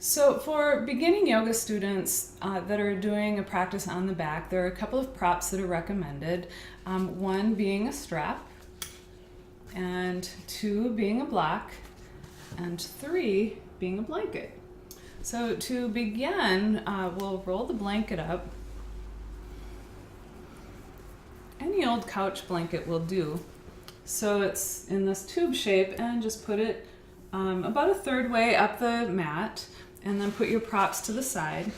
So for beginning yoga students that are doing a practice on the back, there are a couple of props that are recommended. One being a strap, and two being a block, and three being a blanket. So to begin, we'll roll the blanket up. Any old couch blanket will do. So it's in this tube shape, and just put it about a third way up the mat, and then put your props to the side.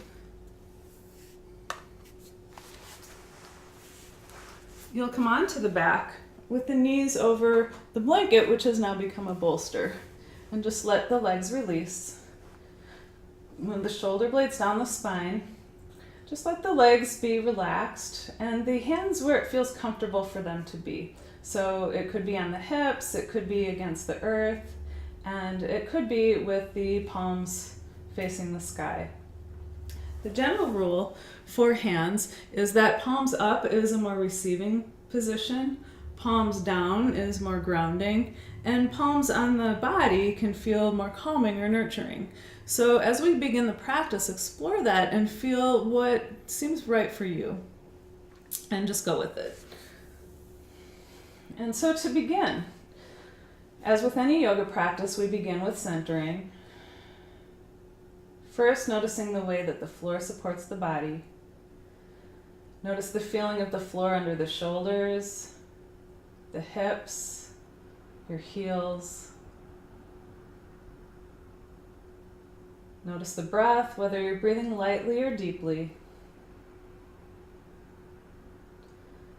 You'll come onto the back with the knees over the blanket, which has now become a bolster, and just let the legs release. Move the shoulder blades down the spine. Just let the legs be relaxed, and the hands where it feels comfortable for them to be. So it could be on the hips, it could be against the earth, and it could be with the palms facing the sky. The general rule for hands is that palms up is a more receiving position, palms down is more grounding, and palms on the body can feel more calming or nurturing. So as we begin the practice, explore that and feel what seems right for you, and just go with it. And so to begin, as with any yoga practice, we begin with centering. First, noticing the way that the floor supports the body. Notice the feeling of the floor under the shoulders, the hips, your heels. Notice the breath, whether you're breathing lightly or deeply.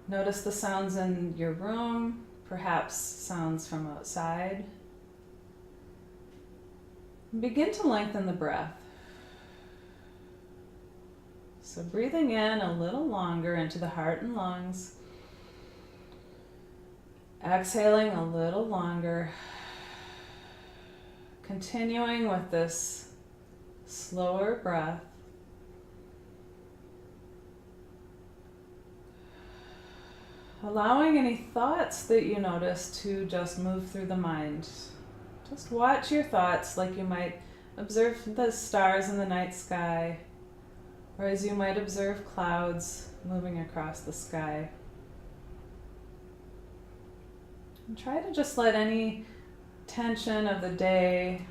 Notice the sounds in your room, perhaps sounds from outside. Begin to lengthen the breath. So breathing in a little longer into the heart and lungs. Exhaling a little longer. Continuing with this slower breath. Allowing any thoughts that you notice to just move through the mind. Just watch your thoughts like you might observe the stars in the night sky, or as you might observe clouds moving across the sky. And try to just let any tension of the day,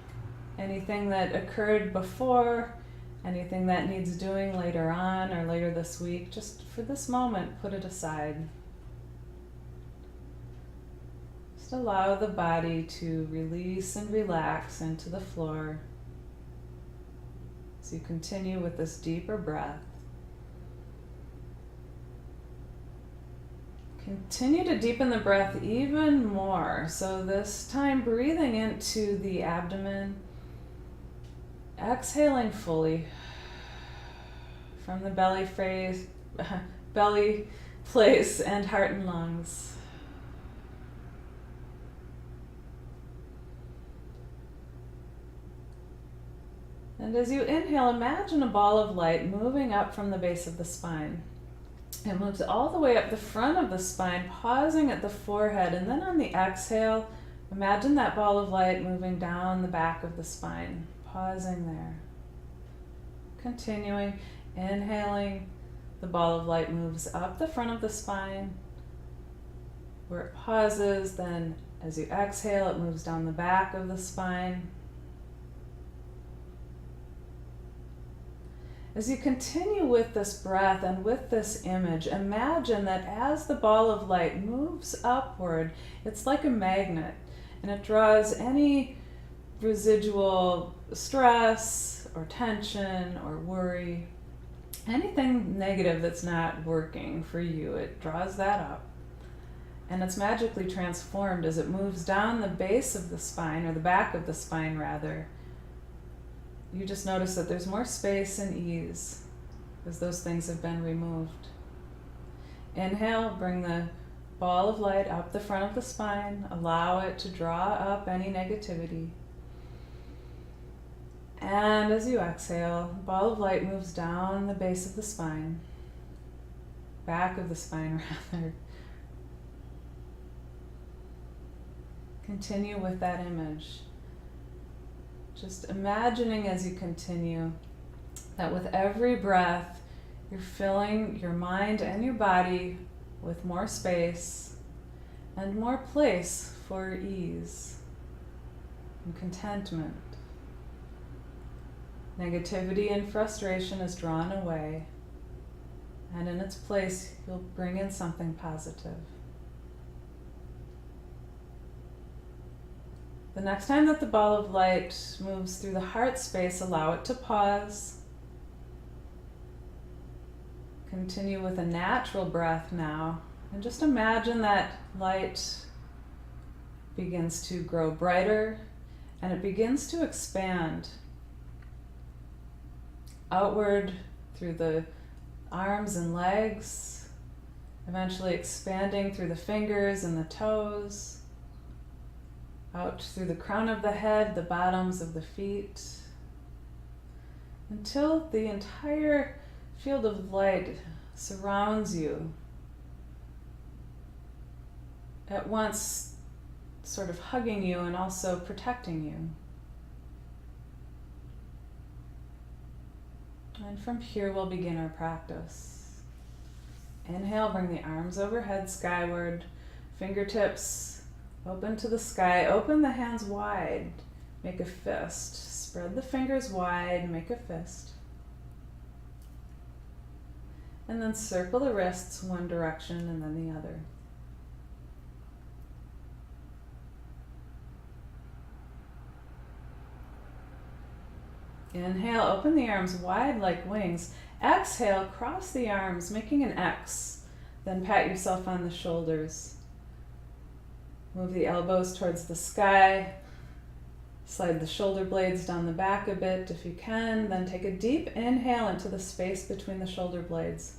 anything that occurred before, anything that needs doing later on or later this week, just for this moment, put it aside. Just allow the body to release and relax into the floor as you continue with this deeper breath. Continue to deepen the breath even more. So this time breathing into the abdomen, exhaling fully from the belly place and heart and lungs. And as you inhale, imagine a ball of light moving up from the base of the spine. It moves all the way up the front of the spine, pausing at the forehead, and then on the exhale, imagine that ball of light moving down the back of the spine, pausing there. Continuing, inhaling, the ball of light moves up the front of the spine, where it pauses, then as you exhale, it moves down the back of the spine. As you continue with this breath and with this image, imagine that as the ball of light moves upward, it's like a magnet, and it draws any residual stress or tension or worry, anything negative that's not working for you. It draws that up, and it's magically transformed as it moves down the base of the spine, or the back of the spine rather. You just notice that there's more space and ease as those things have been removed. Inhale, bring the ball of light up the front of the spine. Allow it to draw up any negativity. And as you exhale, the ball of light moves down the base of the spine, back of the spine rather. Continue with that image. Just imagining as you continue that with every breath, you're filling your mind and your body with more space and more place for ease and contentment. Negativity and frustration is drawn away, and in its place, you'll bring in something positive. The next time that the ball of light moves through the heart space, allow it to pause. Continue with a natural breath now, and just imagine that light begins to grow brighter and it begins to expand outward through the arms and legs, eventually expanding through the fingers and the toes, out through the crown of the head, the bottoms of the feet, until the entire field of light surrounds you, at once sort of hugging you and also protecting you. And from here we'll begin our practice. Inhale, bring the arms overhead skyward, fingertips open to the sky, open the hands wide, make a fist, spread the fingers wide, make a fist. And then circle the wrists one direction and then the other. Inhale, open the arms wide like wings. Exhale, cross the arms, making an X. Then pat yourself on the shoulders. Move the elbows towards the sky. Slide the shoulder blades down the back a bit if you can. Then take a deep inhale into the space between the shoulder blades.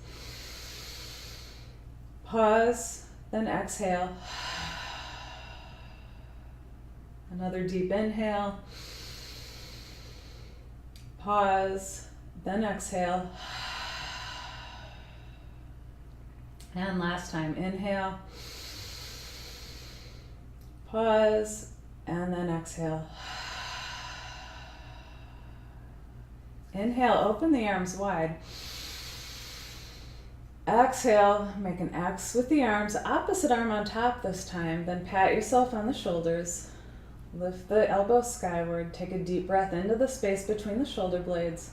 Pause, then exhale. Another deep inhale. Pause, then exhale. And last time, inhale. Pause, and then exhale. Inhale, open the arms wide. Exhale, make an X with the arms, opposite arm on top this time, then pat yourself on the shoulders. Lift the elbows skyward, take a deep breath into the space between the shoulder blades.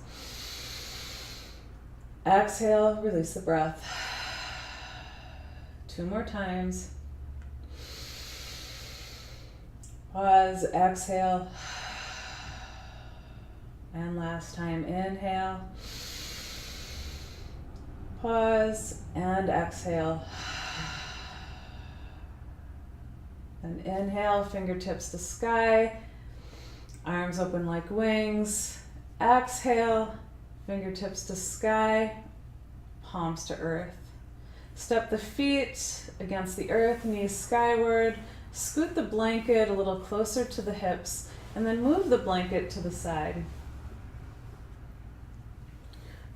Exhale, release the breath. 2 more times. Pause, exhale. And last time, inhale. Pause and exhale. Then inhale, fingertips to sky, arms open like wings. Exhale, fingertips to sky, palms to earth. Step the feet against the earth, knees skyward. Scoot the blanket a little closer to the hips, and then move the blanket to the side.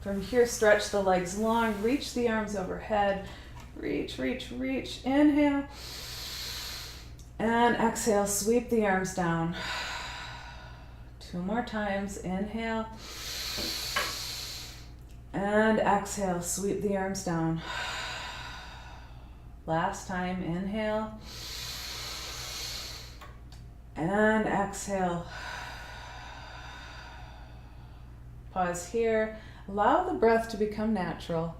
From here, stretch the legs long, reach the arms overhead. Reach, reach, reach. Inhale. And exhale, sweep the arms down. 2 more times. Inhale. And exhale, sweep the arms down. Last time, inhale. And exhale. Pause here. Allow the breath to become natural.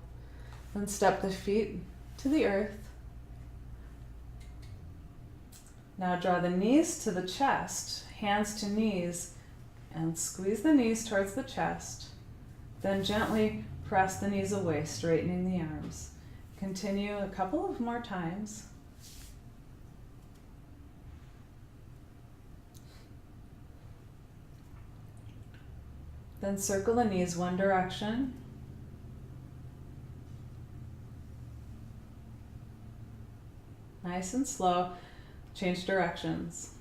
Then step the feet to the earth. Now draw the knees to the chest, hands to knees, and squeeze the knees towards the chest. Then gently press the knees away, straightening the arms. Continue a couple of more times. Then circle the knees one direction. Nice and slow. Change directions.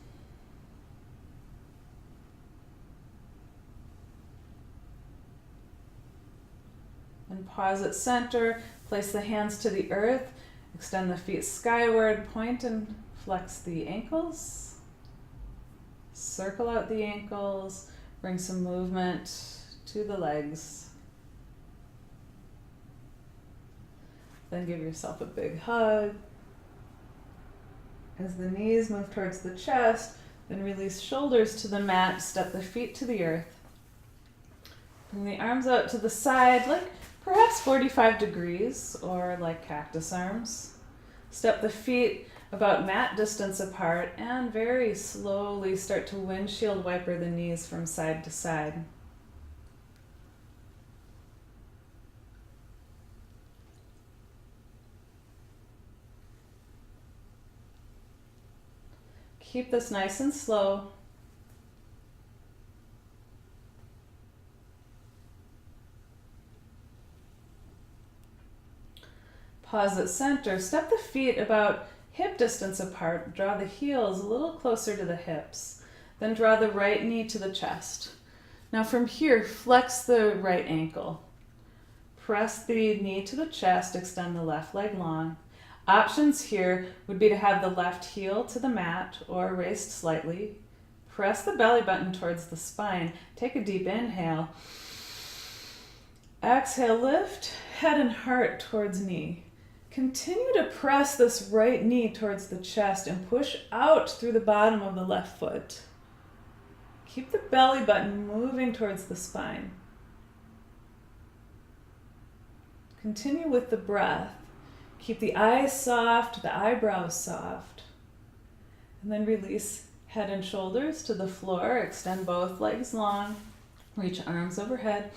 And pause at center. Place the hands to the earth. Extend the feet skyward. Point and flex the ankles. Circle out the ankles. Bring some movement to the legs. Then give yourself a big hug. As the knees move towards the chest, then release shoulders to the mat, step the feet to the earth. Bring the arms out to the side, like perhaps 45 degrees, or like cactus arms. Step the feet about mat distance apart, and very slowly start to windshield wiper the knees from side to side. Keep this nice and slow. Pause at center. Step the feet about hip distance apart. Draw the heels a little closer to the hips. Then draw the right knee to the chest. Now from here, flex the right ankle. Press the knee to the chest, extend the left leg long. Options here would be to have the left heel to the mat or raised slightly. Press the belly button towards the spine. Take a deep inhale. Exhale, lift head and heart towards knee. Continue to press this right knee towards the chest and push out through the bottom of the left foot. Keep the belly button moving towards the spine. Continue with the breath. Keep the eyes soft, the eyebrows soft. And then release head and shoulders to the floor. Extend both legs long. Reach arms overhead.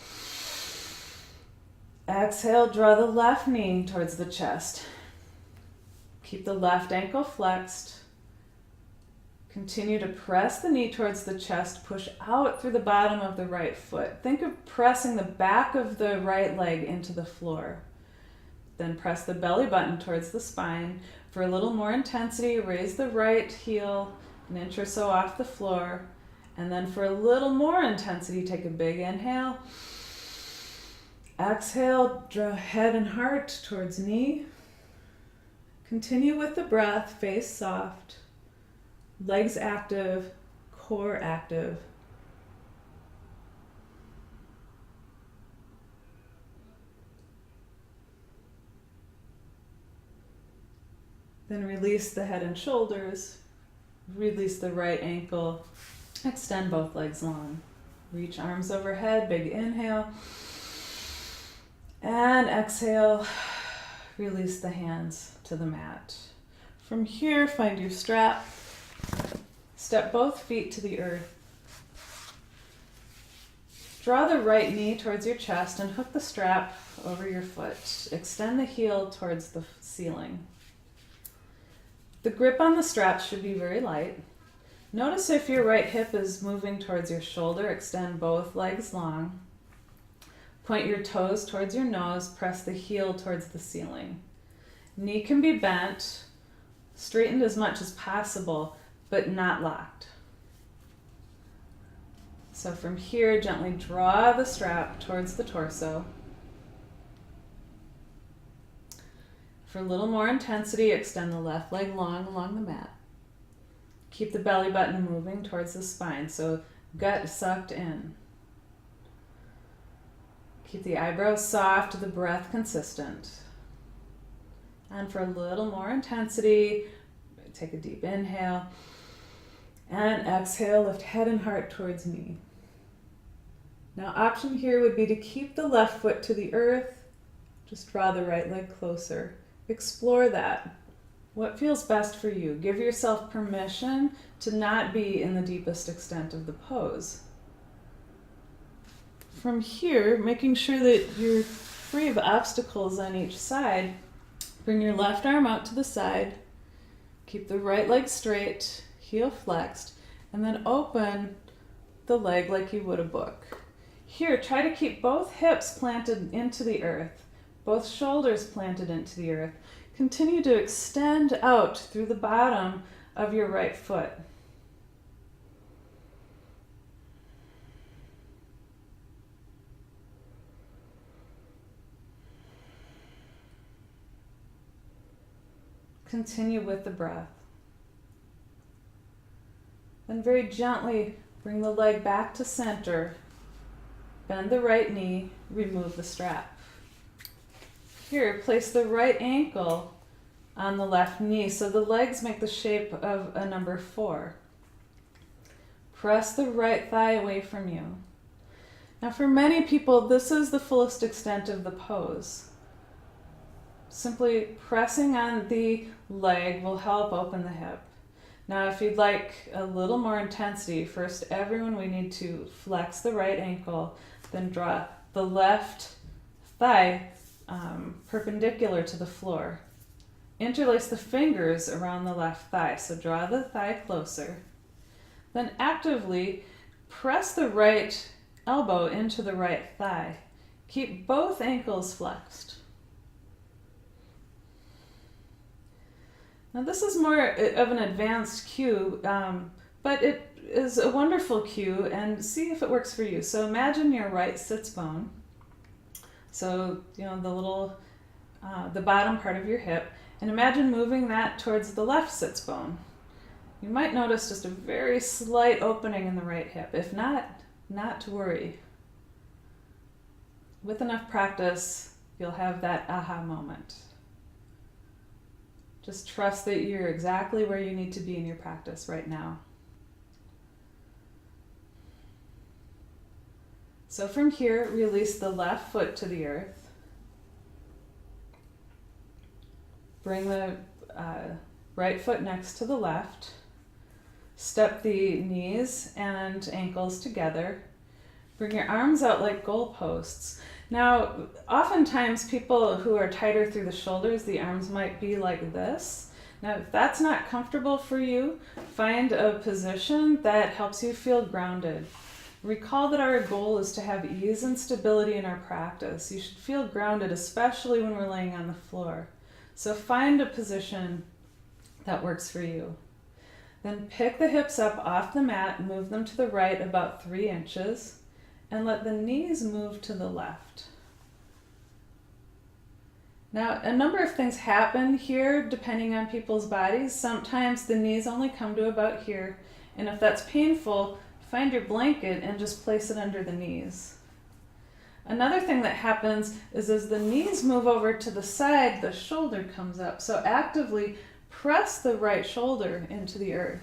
Exhale, draw the left knee towards the chest. Keep the left ankle flexed. Continue to press the knee towards the chest. Push out through the bottom of the right foot. Think of pressing the back of the right leg into the floor. Then press the belly button towards the spine. For a little more intensity, raise the right heel an inch or so off the floor. And then for a little more intensity, take a big inhale. Exhale, draw head and heart towards knee. Continue with the breath, face soft, legs active, core active. Then release the head and shoulders, release the right ankle, extend both legs long. Reach arms overhead, big inhale. And exhale, release the hands to the mat. From here, find your strap. Step both feet to the earth. Draw the right knee towards your chest and hook the strap over your foot. Extend the heel towards the ceiling. The grip on the strap should be very light. Notice if your right hip is moving towards your shoulder. Extend both legs long. Point your toes towards your nose. Press the heel towards the ceiling. Knee can be bent, straightened as much as possible, but not locked. So from here, gently draw the strap towards the torso. For a little more intensity, extend the left leg long along the mat. Keep the belly button moving towards the spine, so gut sucked in. Keep the eyebrows soft, the breath consistent. And for a little more intensity, take a deep inhale. And exhale, lift head and heart towards knee. Now, option here would be to keep the left foot to the earth. Just draw the right leg closer. Explore that. What feels best for you? Give yourself permission to not be in the deepest extent of the pose. From here, making sure that you're free of obstacles on each side, bring your left arm out to the side. Keep the right leg straight, heel flexed, and then open the leg like you would a book. Here, try to keep both hips planted into the earth, both shoulders planted into the earth. Continue to extend out through the bottom of your right foot. Continue with the breath. Then very gently Bring the leg back to center. Bend the right knee, remove the strap. Here, place the right ankle on the left knee so the legs make the shape of a number 4. Press the right thigh away from you. Now for many people, this is the fullest extent of the pose. Simply pressing on the leg will help open the hip. Now if you'd like a little more intensity, first everyone we need to flex the right ankle, then draw the left thigh perpendicular to the floor. Interlace the fingers around the left thigh, so draw the thigh closer. Then actively press the right elbow into the right thigh. Keep both ankles flexed. Now this is more of an advanced cue, but it is a wonderful cue, and see if it works for you. So imagine your right sits bone. So, the bottom part of your hip, and imagine moving that towards the left sits bone. You might notice just a very slight opening in the right hip. If not to worry. With enough practice, you'll have that aha moment. Just trust that you're exactly where you need to be in your practice right now. So from here, release the left foot to the earth. Bring the right foot next to the left. Step the knees and ankles together. Bring your arms out like goalposts. Now, oftentimes people who are tighter through the shoulders, the arms might be like this. Now, if that's not comfortable for you, find a position that helps you feel grounded. Recall that our goal is to have ease and stability in our practice. You should feel grounded, especially when we're laying on the floor. So find a position that works for you. Then pick the hips up off the mat, move them to the right about 3 inches, and let the knees move to the left. Now, a number of things happen here depending on people's bodies. Sometimes the knees only come to about here, and if that's painful, find your blanket and just place it under the knees. Another thing that happens is as the knees move over to the side, the shoulder comes up. So actively press the right shoulder into the earth.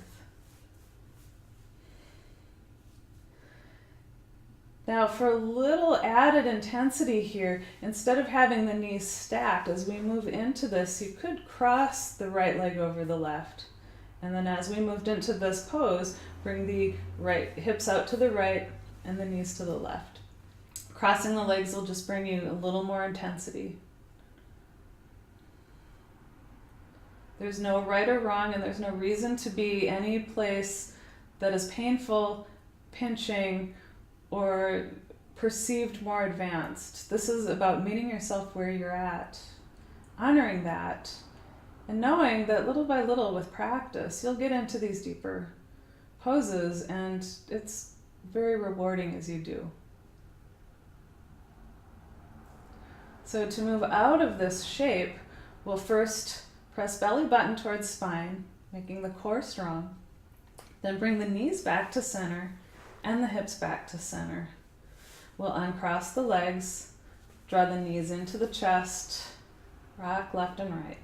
Now for a little added intensity here, instead of having the knees stacked, as we move into this, you could cross the right leg over the left. And then as we moved into this pose, bring the right hips out to the right and the knees to the left. Crossing the legs will just bring you a little more intensity. There's no right or wrong, and there's no reason to be any place that is painful, pinching, or perceived more advanced. This is about meeting yourself where you're at, honoring that, and knowing that little by little with practice, you'll get into these deeper poses, and it's very rewarding as you do. So to move out of this shape, we'll first press belly button towards spine, making the core strong. Then bring the knees back to center and the hips back to center. We'll uncross the legs, draw the knees into the chest, rock left and right.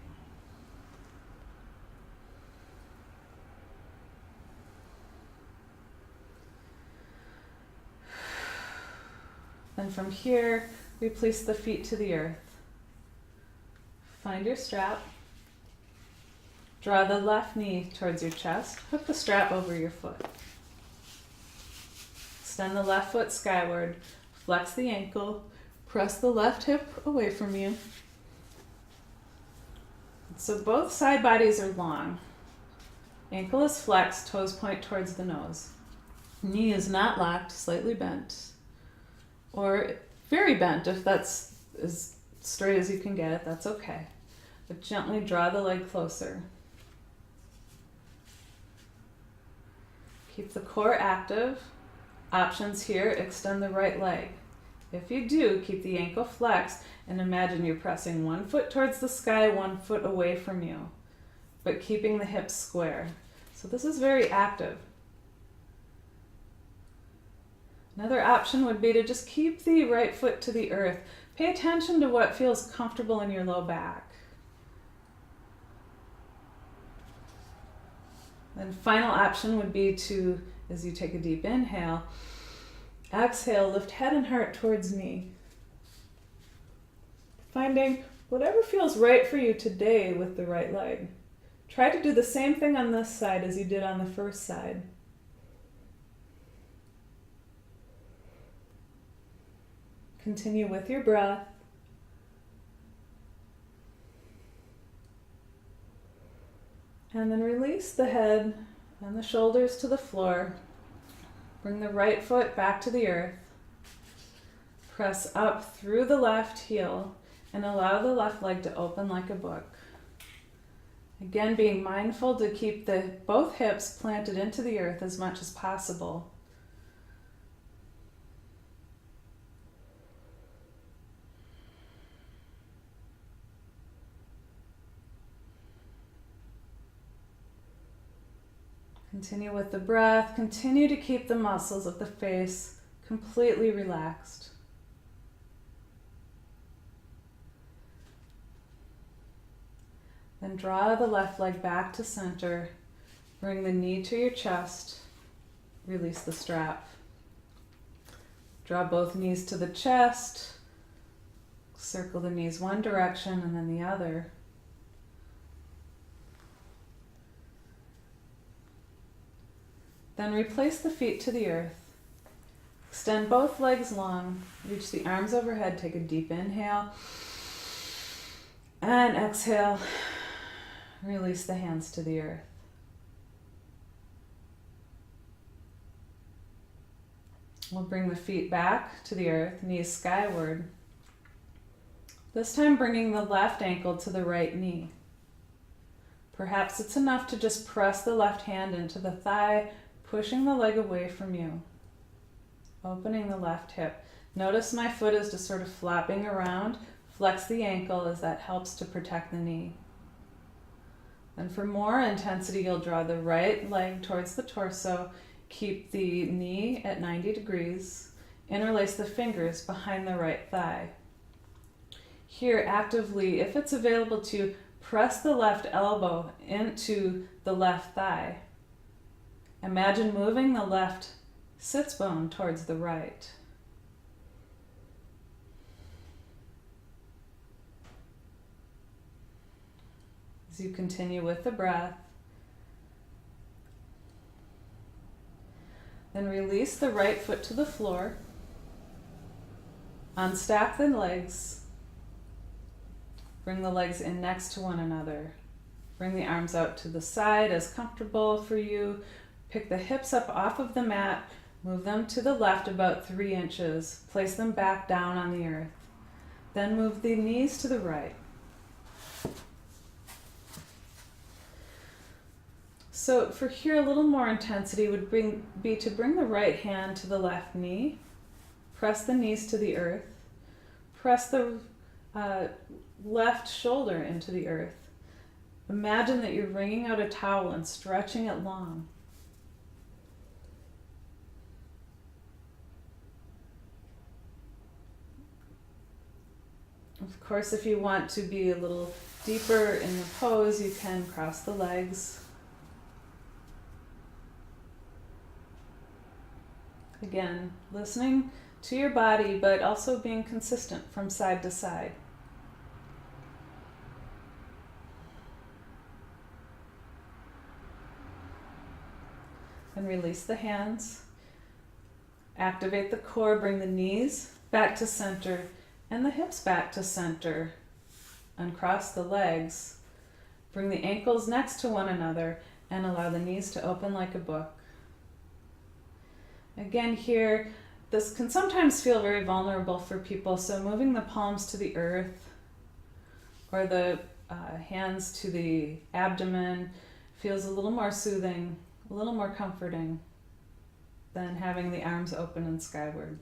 Then from here, we place the feet to the earth. Find your strap. Draw the left knee towards your chest. Hook the strap over your foot. Extend the left foot skyward. Flex the ankle. Press the left hip away from you. So both side bodies are long. Ankle is flexed, toes point towards the nose. Knee is not locked, slightly bent. Or very bent, if that's as straight as you can get it, that's okay. But gently draw the leg closer. Keep the core active. Options here, extend the right leg. If you do, keep the ankle flexed and imagine you're pressing one foot towards the sky, one foot away from you, but keeping the hips square. So this is very active. Another option would be to just keep the right foot to the earth. Pay attention to what feels comfortable in your low back. Then final option would be to, as you take a deep inhale, exhale, lift head and heart towards knee. Finding whatever feels right for you today with the right leg. Try to do the same thing on this side as you did on the first side. Continue with your breath. And then release the head and the shoulders to the floor. Bring the right foot back to the earth. Press up through the left heel and allow the left leg to open like a book. Again, being mindful to keep both hips planted into the earth as much as possible. Continue with the breath. Continue to keep the muscles of the face completely relaxed. Then draw the left leg back to center. Bring the knee to your chest. Release the strap. Draw both knees to the chest. Circle the knees one direction and then the other. Then replace the feet to the earth. Extend both legs long. Reach the arms overhead. Take a deep inhale. And exhale. Release the hands to the earth. We'll bring the feet back to the earth, knees skyward. This time bringing the left ankle to the right knee. Perhaps it's enough to just press the left hand into the thigh, pushing the leg away from you. Opening the left hip. Notice my foot is just sort of flapping around. Flex the ankle as that helps to protect the knee. And for more intensity, you'll draw the right leg towards the torso. Keep the knee at 90 degrees. Interlace the fingers behind the right thigh. Here, actively, if it's available to, press the left elbow into the left thigh. Imagine moving the left sits bone towards the right. As you continue with the breath, then release the right foot to the floor. Unstack the legs. Bring the legs in next to one another. Bring the arms out to the side as comfortable for you. Pick the hips up off of the mat. Move them to the left about 3 inches. Place them back down on the earth. Then move the knees to the right. So for here, a little more intensity would be to bring the right hand to the left knee. Press the knees to the earth. Press the left shoulder into the earth. Imagine that you're wringing out a towel and stretching it long. Of course, if you want to be a little deeper in the pose, you can cross the legs. Again, listening to your body, but also being consistent from side to side. And release the hands. Activate the core, bring the knees back to center and the hips back to center. Uncross the legs. Bring the ankles next to one another and allow the knees to open like a book. Again here, this can sometimes feel very vulnerable for people, so moving the palms to the earth or the hands to the abdomen feels a little more soothing, a little more comforting than having the arms open and skyward.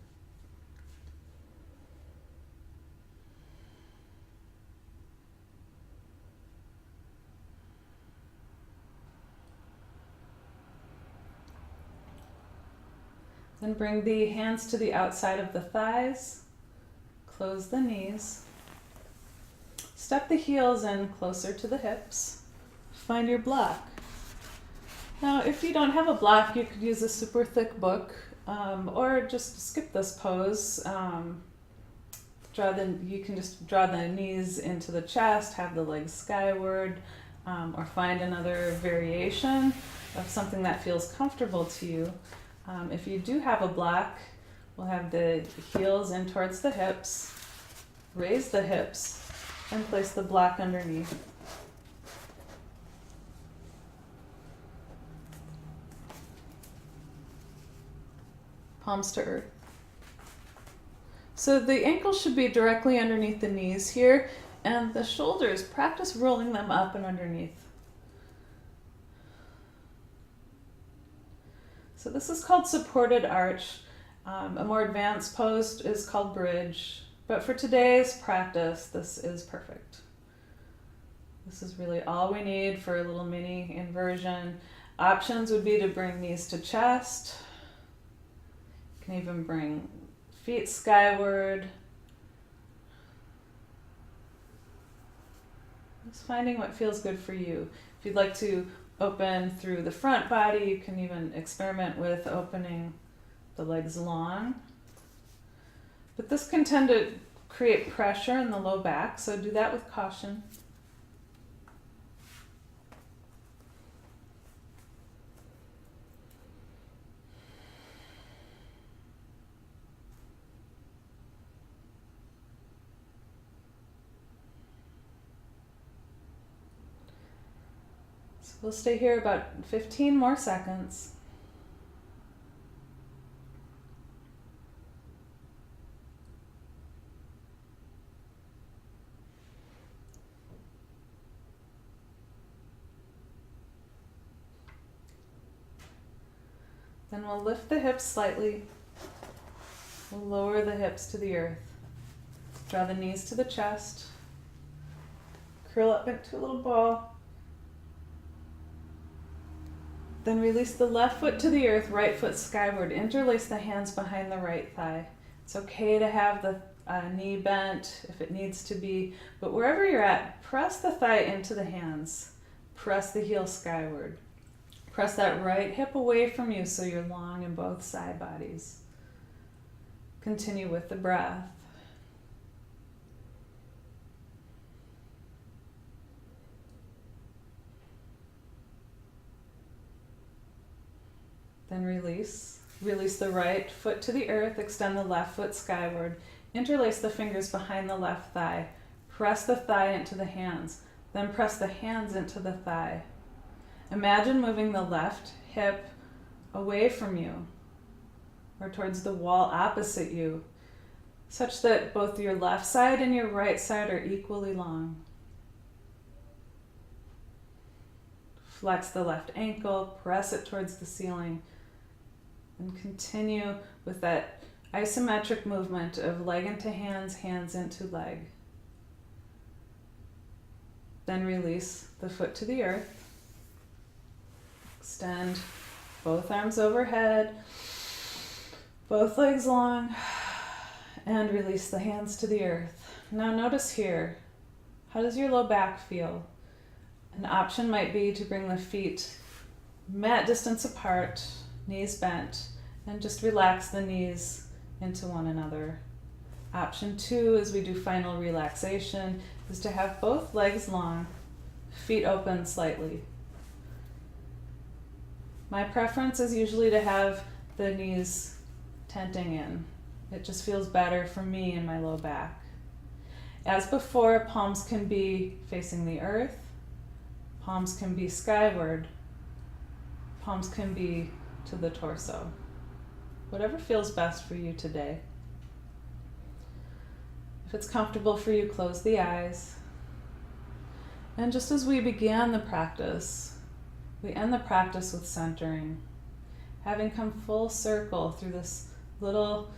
Then bring the hands to the outside of the thighs. Close the knees. Step the heels in closer to the hips. Find your block. Now, if you don't have a block, you could use a super thick book, or just skip this pose. You can just draw the knees into the chest, have the legs skyward, or find another variation of something that feels comfortable to you. If you do have a block, we'll have the heels in towards the hips, raise the hips, and place the block underneath. Palms to earth. So the ankles should be directly underneath the knees here, and the shoulders, practice rolling them up and underneath. So this is called supported arch. A more advanced pose is called bridge, but for today's practice, this is perfect. This is really all we need for a little mini inversion. Options would be to bring knees to chest. You can even bring feet skyward. Just finding what feels good for you. If you'd like to open through the front body, you can even experiment with opening the legs long. But this can tend to create pressure in the low back, so do that with caution. We'll stay here about 15 more seconds. Then we'll lift the hips slightly. We'll lower the hips to the earth. Draw the knees to the chest. Curl up into a little ball. Then release the left foot to the earth, right foot skyward. Interlace the hands behind the right thigh. It's okay to have the knee bent if it needs to be, but wherever you're at, press the thigh into the hands. Press the heel skyward. Press that right hip away from you so you're long in both side bodies. Continue with the breath. Then release. Release the right foot to the earth, extend the left foot skyward. Interlace the fingers behind the left thigh. Press the thigh into the hands. Then press the hands into the thigh. Imagine moving the left hip away from you or towards the wall opposite you, such that both your left side and your right side are equally long. Flex the left ankle, press it towards the ceiling, and continue with that isometric movement of leg into hands, hands into leg. Then release the foot to the earth. Extend both arms overhead, both legs long, and release the hands to the earth. Now notice here, how does your low back feel? An option might be to bring the feet mat distance apart, knees bent, and just relax the knees into one another. Option 2, as we do final relaxation, is to have both legs long, feet open slightly. My preference is usually to have the knees tenting in. It just feels better for me in my low back. As before, palms can be facing the earth, palms can be skyward, palms can be to the torso. Whatever feels best for you today. If it's comfortable for you, close the eyes. And just as we began the practice, we end the practice with centering, having come full circle through this little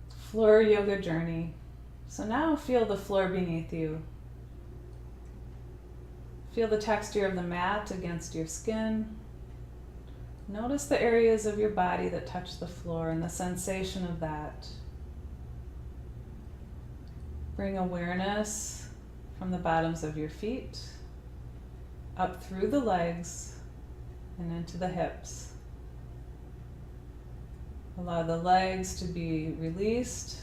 floor yoga journey. So now feel the floor beneath you. Feel the texture of the mat against your skin. Notice the areas of your body that touch the floor and the sensation of that. Bring awareness from the bottoms of your feet up through the legs and into the hips. Allow the legs to be released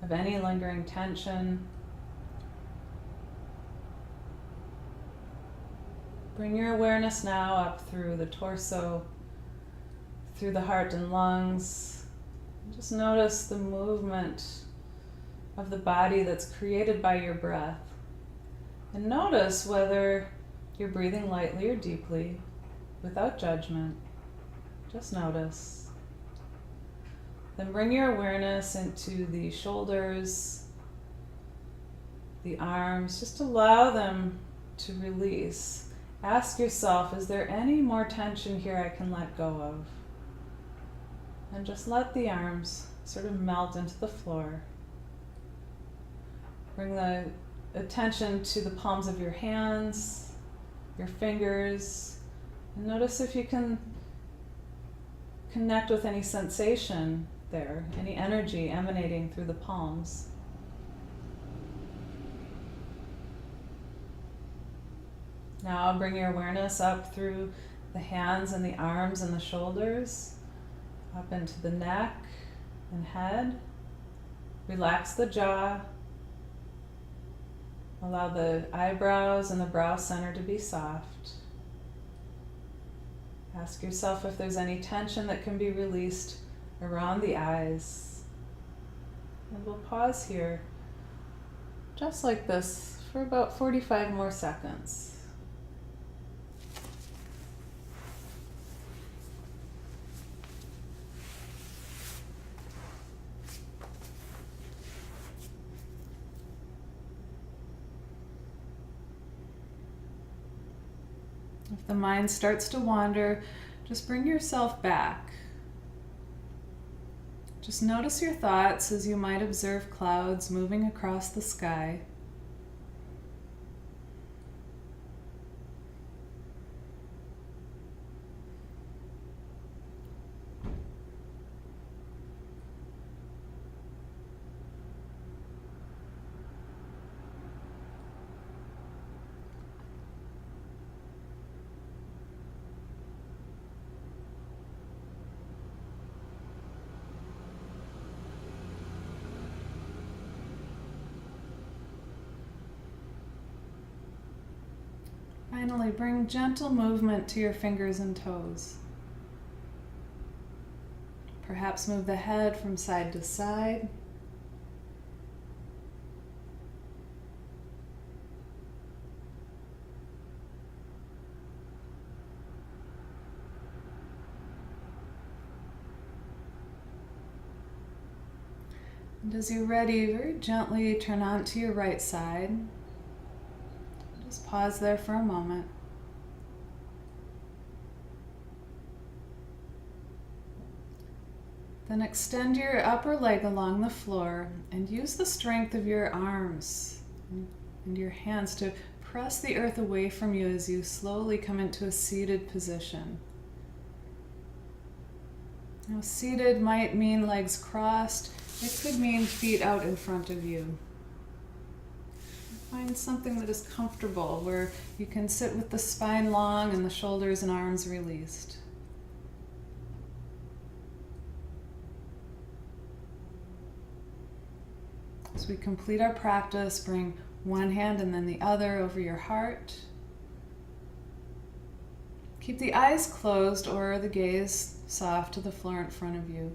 of any lingering tension. Bring your awareness now up through the torso, through the heart and lungs. Just notice the movement of the body that's created by your breath. And notice whether you're breathing lightly or deeply, without judgment. Just notice. Then bring your awareness into the shoulders, the arms. Just allow them to release. Ask yourself, is there any more tension here I can let go of? And just let the arms sort of melt into the floor. Bring the attention to the palms of your hands, your fingers, and notice if you can connect with any sensation there, any energy emanating through the palms. Now bring your awareness up through the hands and the arms and the shoulders, up into the neck and head. Relax the jaw. Allow the eyebrows and the brow center to be soft. Ask yourself if there's any tension that can be released around the eyes. And we'll pause here, just like this, for about 45 more seconds. If the mind starts to wander, just bring yourself back. Just notice your thoughts as you might observe clouds moving across the sky. Finally, bring gentle movement to your fingers and toes. Perhaps move the head from side to side. And as you're ready, very gently turn onto your right side. Just pause there for a moment. Then extend your upper leg along the floor and use the strength of your arms and your hands to press the earth away from you as you slowly come into a seated position. Now, seated might mean legs crossed. It could mean feet out in front of you. Find something that is comfortable, where you can sit with the spine long and the shoulders and arms released. As we complete our practice, bring one hand and then the other over your heart. Keep the eyes closed or the gaze soft to the floor in front of you.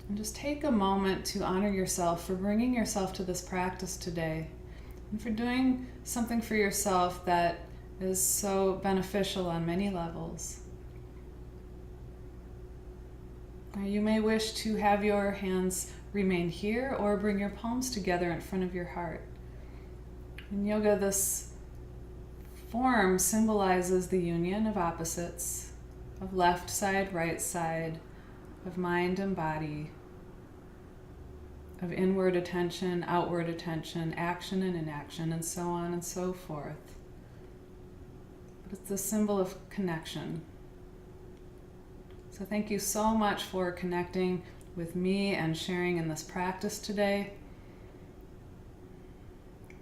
And just take a moment to honor yourself for bringing yourself to this practice today, and for doing something for yourself that is so beneficial on many levels. Now, you may wish to have your hands remain here or bring your palms together in front of your heart. In yoga, this form symbolizes the union of opposites, of left side, right side, of mind and body, of inward attention, outward attention, action and inaction, and so on and so forth. But it's the symbol of connection. So thank you so much for connecting with me and sharing in this practice today.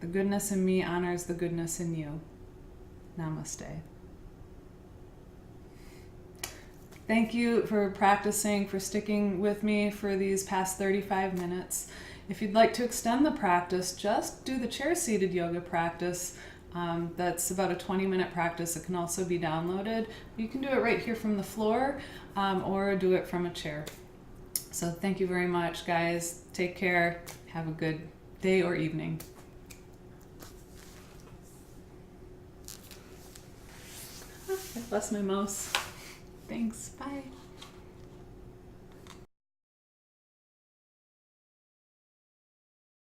The goodness in me honors the goodness in you. Namaste. Thank you for practicing, for sticking with me for these past 35 minutes. If you'd like to extend the practice, just do the chair-seated yoga practice. That's about a 20-minute practice. It can also be downloaded. You can do it right here from the floor or do it from a chair. So thank you very much, guys. Take care. Have a good day or evening. I lost my mouse. Thanks. Bye.